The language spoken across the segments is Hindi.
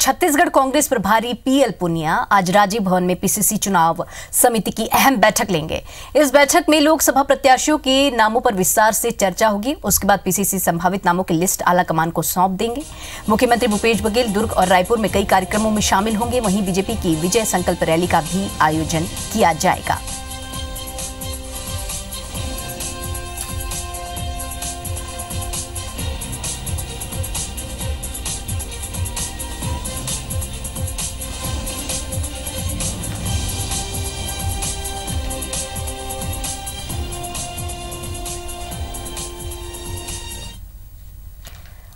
छत्तीसगढ़ कांग्रेस प्रभारी पीएल पुनिया आज राजीव भवन में पीसीसी चुनाव समिति की अहम बैठक लेंगे। इस बैठक में लोकसभा प्रत्याशियों के नामों पर विस्तार से चर्चा होगी। उसके बाद पीसीसी संभावित नामों की लिस्ट आलाकमान को सौंप देंगे। मुख्यमंत्री भूपेश बघेल दुर्ग और रायपुर में कई कार्यक्रमों में शामिल होंगे। वहीं बीजेपी की विजय संकल्प रैली का भी आयोजन किया जाएगा।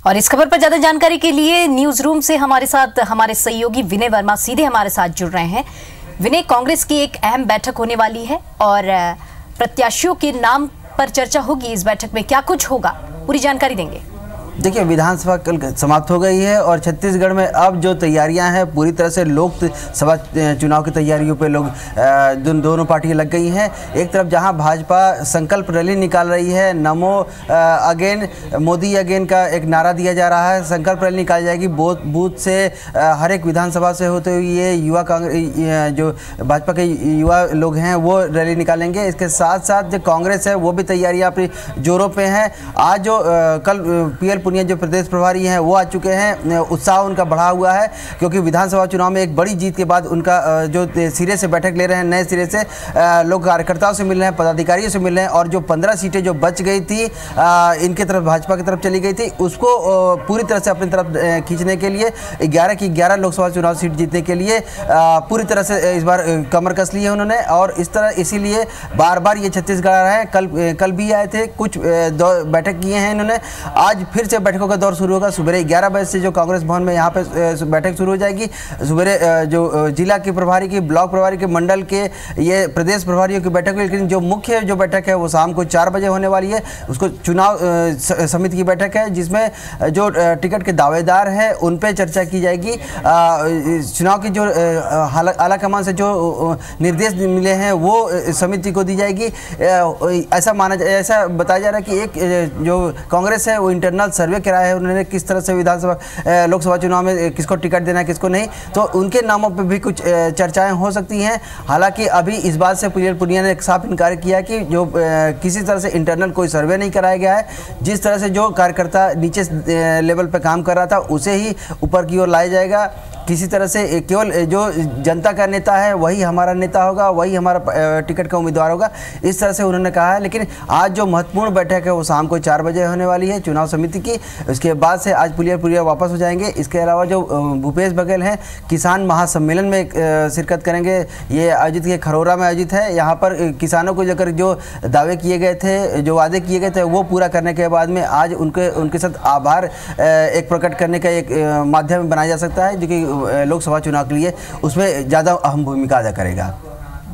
और इस खबर पर ज्यादा जानकारी के लिए न्यूज रूम से हमारे साथ हमारे सहयोगी विनय वर्मा सीधे हमारे साथ जुड़ रहे हैं। विनय, कांग्रेस की एक अहम बैठक होने वाली है और प्रत्याशियों के नाम पर चर्चा होगी। इस बैठक में क्या कुछ होगा, पूरी जानकारी देंगे। देखिए, विधानसभा कल समाप्त हो गई है और छत्तीसगढ़ में अब जो तैयारियां हैं पूरी तरह से लोकसभा चुनाव की तैयारियों पे लोग दोनों पार्टियां लग गई हैं। एक तरफ जहां भाजपा संकल्प रैली निकाल रही है, नमो अगेन मोदी अगेन का एक नारा दिया जा रहा है। संकल्प रैली निकाली जाएगी बूथ से, हर एक विधानसभा से होते हुए ये युवा कांग्रेस जो भाजपा के युवा लोग हैं वो रैली निकालेंगे। इसके साथ साथ जो कांग्रेस है वो भी तैयारियाँ अपनी जोरों पर हैं। आज जो कल पीएल पुनिया जो प्रदेश प्रभारी हैं वो आ चुके हैं। उत्साह उनका बढ़ा हुआ है क्योंकि विधानसभा चुनाव में एक बड़ी जीत के बाद उनका जो सिरे से बैठक ले रहे हैं, नए सिरे से लोग कार्यकर्ताओं से मिल रहे हैं, पदाधिकारियों से मिल रहे हैं और जो 15 सीटें जो बच गई थी इनके तरफ, भाजपा की तरफ चली गई थी, उसको पूरी तरह से अपनी तरफ खींचने के लिए 11 की 11 लोकसभा चुनाव सीट जीतने के लिए पूरी तरह से इस बार कमर कस ली है उन्होंने। और इस तरह इसीलिए बार बार ये छत्तीसगढ़ आ रहे हैं। कल भी आए थे, कुछ बैठक किए हैं इन्होंने। आज फिर से बैठकों का दौर शुरू होगा। सुबह 11 बजे से जो कांग्रेस भवन में यहाँ पे बैठक शुरू हो जाएगी। सुबह जो जिला के प्रभारी की, ब्लॉक प्रभारी के, मंडल के, ये प्रदेश प्रभारियों की बैठक हुई। लेकिन जो मुख्य जो बैठक है वो शाम को 4 बजे होने वाली है। उसको चुनाव समिति की बैठक है जिसमें जो टिकट के दावेदार हैं उन पर चर्चा की जाएगी। चुनाव की जो आलाकमान से जो निर्देश मिले हैं वो समिति को दी जाएगी। ऐसा बताया जा रहा है कि एक जो कांग्रेस है वो इंटरनल सर्वे कराया है उन्होंने, किस तरह से विधानसभा लोकसभा चुनाव में किसको टिकट देना है किसको नहीं, तो उनके नामों पर भी कुछ चर्चाएं हो सकती हैं। हालांकि अभी इस बात से पीएल पुनिया ने साफ इनकार किया कि जो किसी तरह से इंटरनल कोई सर्वे नहीं कराया गया है। जिस तरह से जो कार्यकर्ता नीचे लेवल पर काम कर रहा था उसे ही ऊपर की ओर लाया जाएगा। किसी तरह से केवल जो जनता का नेता है वही हमारा नेता होगा, वही हमारा टिकट का उम्मीदवार होगा, इस तरह से उन्होंने कहा है। लेकिन आज जो महत्वपूर्ण बैठक है वो शाम को 4 बजे होने वाली है चुनाव समिति की। उसके बाद से आज पुलिया वापस हो जाएंगे। इसके अलावा जो भूपेश बघेल हैं किसान महासम्मेलन में शिरकत करेंगे। ये आयोजित ये खरोरा में आयोजित है। यहाँ पर किसानों को लेकर जो दावे किए गए थे, जो वादे किए गए थे वो पूरा करने के बाद में आज उनके साथ आभार एक प्रकट करने का एक माध्यम बनाया जा सकता है जो कि लोकसभा चुनाव के लिए उसमें ज़्यादा अहम भूमिका अदा करेगा।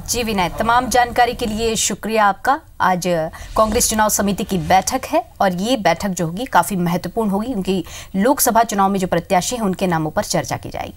जी विनय, तमाम जानकारी के लिए शुक्रिया आपका। आज कांग्रेस चुनाव समिति की बैठक है और ये बैठक जो होगी काफ़ी महत्वपूर्ण होगी क्योंकि लोकसभा चुनाव में जो प्रत्याशी हैं उनके नामों पर चर्चा की जाएगी।